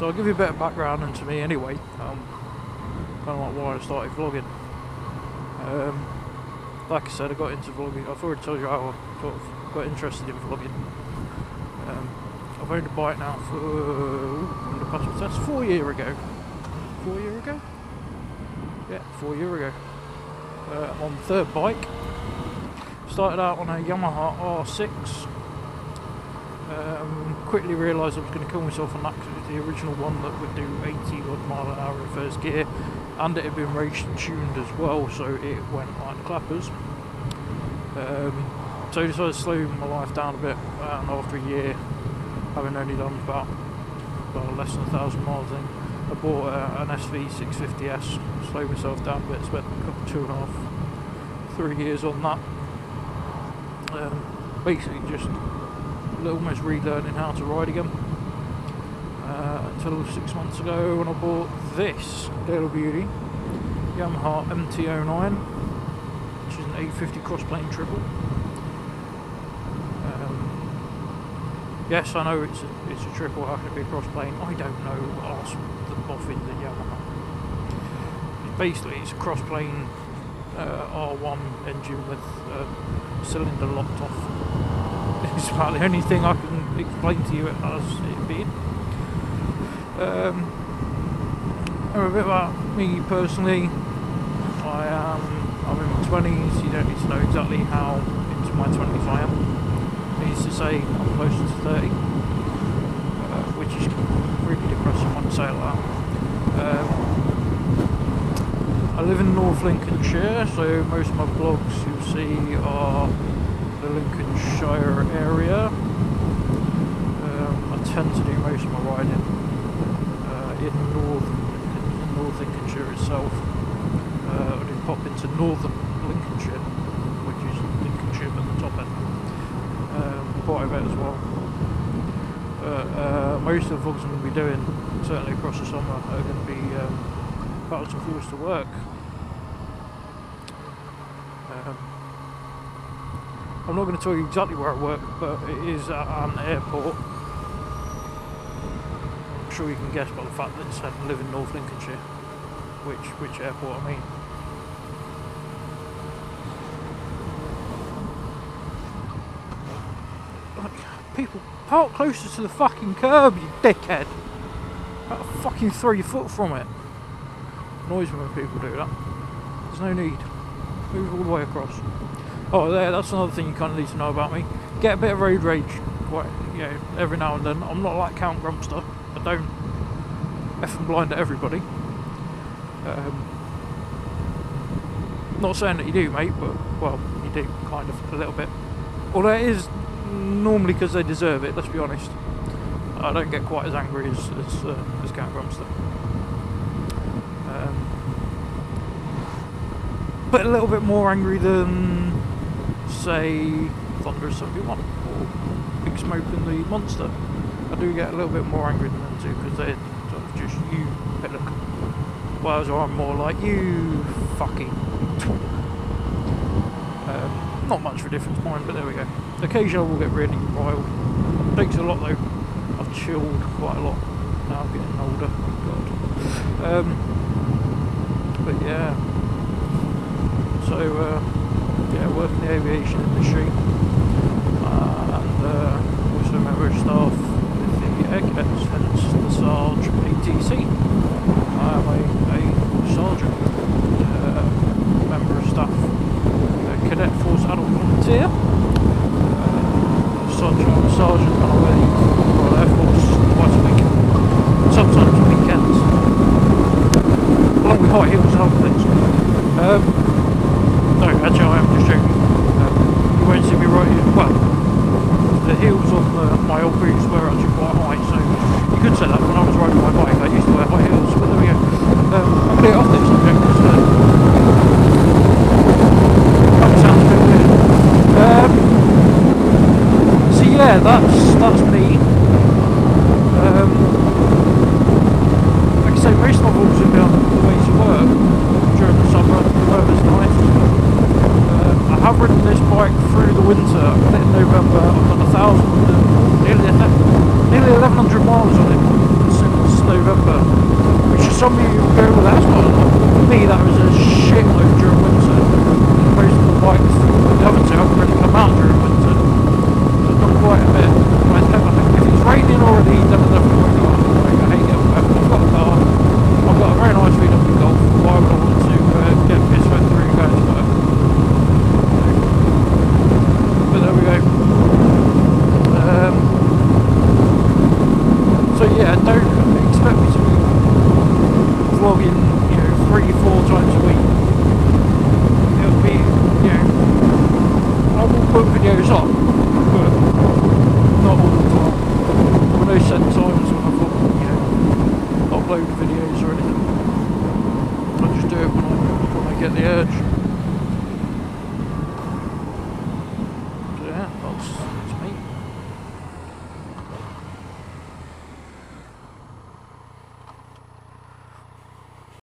So I'll give you a bit of background into me anyway, kind of like why I started vlogging. Like I said, I got into vlogging. I've already told you how I sort of got interested in vlogging. I've owned a bike now for when the pass my test 4 years ago. 4 years ago? Yeah, 4 years ago. I'm on the third bike. Started out on a Yamaha R6. Quickly realised I was going to kill myself on that because it was the original one that would do 80 odd mile an hour in first gear, and it had been race tuned as well, so it went like the clappers. So I decided to slow my life down a bit, and after a year, having only done about less than 1,000 miles in, I bought an SV 650S, slowed myself down a bit, spent a couple, 2.5, 3 years on that. Basically just almost relearning how to ride again, until 6 months ago when I bought this little beauty, Yamaha MT-09, which is an 850 cross-plane triple. Yes, I know it's a triple, how can it be a cross-plane? I don't know, ask the boffins at Yamaha. Basically it's a cross-plane R1 engine with cylinder locked off. It's about the only thing I can explain to you as it being. A bit about me personally. I'm in my 20s. You don't need to know exactly how into my 20s I am. Needs to say I'm closer to 30, which is really depressing when I say that. I live in North Lincolnshire, so most of my vlogs you'll see are the Lincolnshire area. I tend to do most of my riding in North Lincolnshire itself. I did pop into Northern Lincolnshire, which is Lincolnshire at the top end, quite a bit as well. Most of the vlogs I'm going to be doing, certainly across the summer, are going to be backwards and forwards to work. I'm not going to tell you exactly where I work, but it is at an airport. I'm sure you can guess by the fact that it said I live in North Lincolnshire which airport I mean. Like, people, park closer to the fucking curb, you dickhead! I'll fucking throw your foot from it. Annoys me when people do that. There's no need. Move all the way across. Oh, that's another thing you kind of need to know about me. Get a bit of road rage, quite, every now and then. I'm not like Count Grumpster. I don't effing blind at everybody. Not saying that you do, mate, but, well, you do, kind of, a little bit. Although it is normally because they deserve it, let's be honest. I don't get quite as angry as Count Grumpster. But a little bit more angry than, say, Thunderous 71 or Big Smoke and the Monster. I do get a little bit more angry than them too, because they're sort of just you pillock. Whereas I'm more like you fucking. Not much of a difference mine, but there we go. Occasionally we'll get really wild. Takes a lot though. I've chilled quite a lot now. I'm getting older. God. But yeah. So yeah, work in the aviation industry, and also a member of staff with the Air Cadets, hence the Sarge ATC. I am a sergeant, member of staff, Cadet Force Adult Volunteer, sergeant on a leave for Air Force twice a week, sometimes weekends, along with high heels and other things. No, actually I am just joking. You won't see me riding, well, the heels on my old boots were actually quite high, so you could say that when I was riding my bike I used to wear high heels, but there we go. I'm going to get off this subject because that sounds a bit weird. So yeah, that's me. Like I say, most of my vlogs have been on the way to work during the summer. The weather's nice. I have ridden this bike through the winter. I got it in November. I've done nearly 1,100 miles on it since some of you go, well, that's not a lot. For me, that was a shitload during winter. Most of the bikes, the other two haven't really come out during winter. So I've done quite a bit. I think if it's raining already, then enough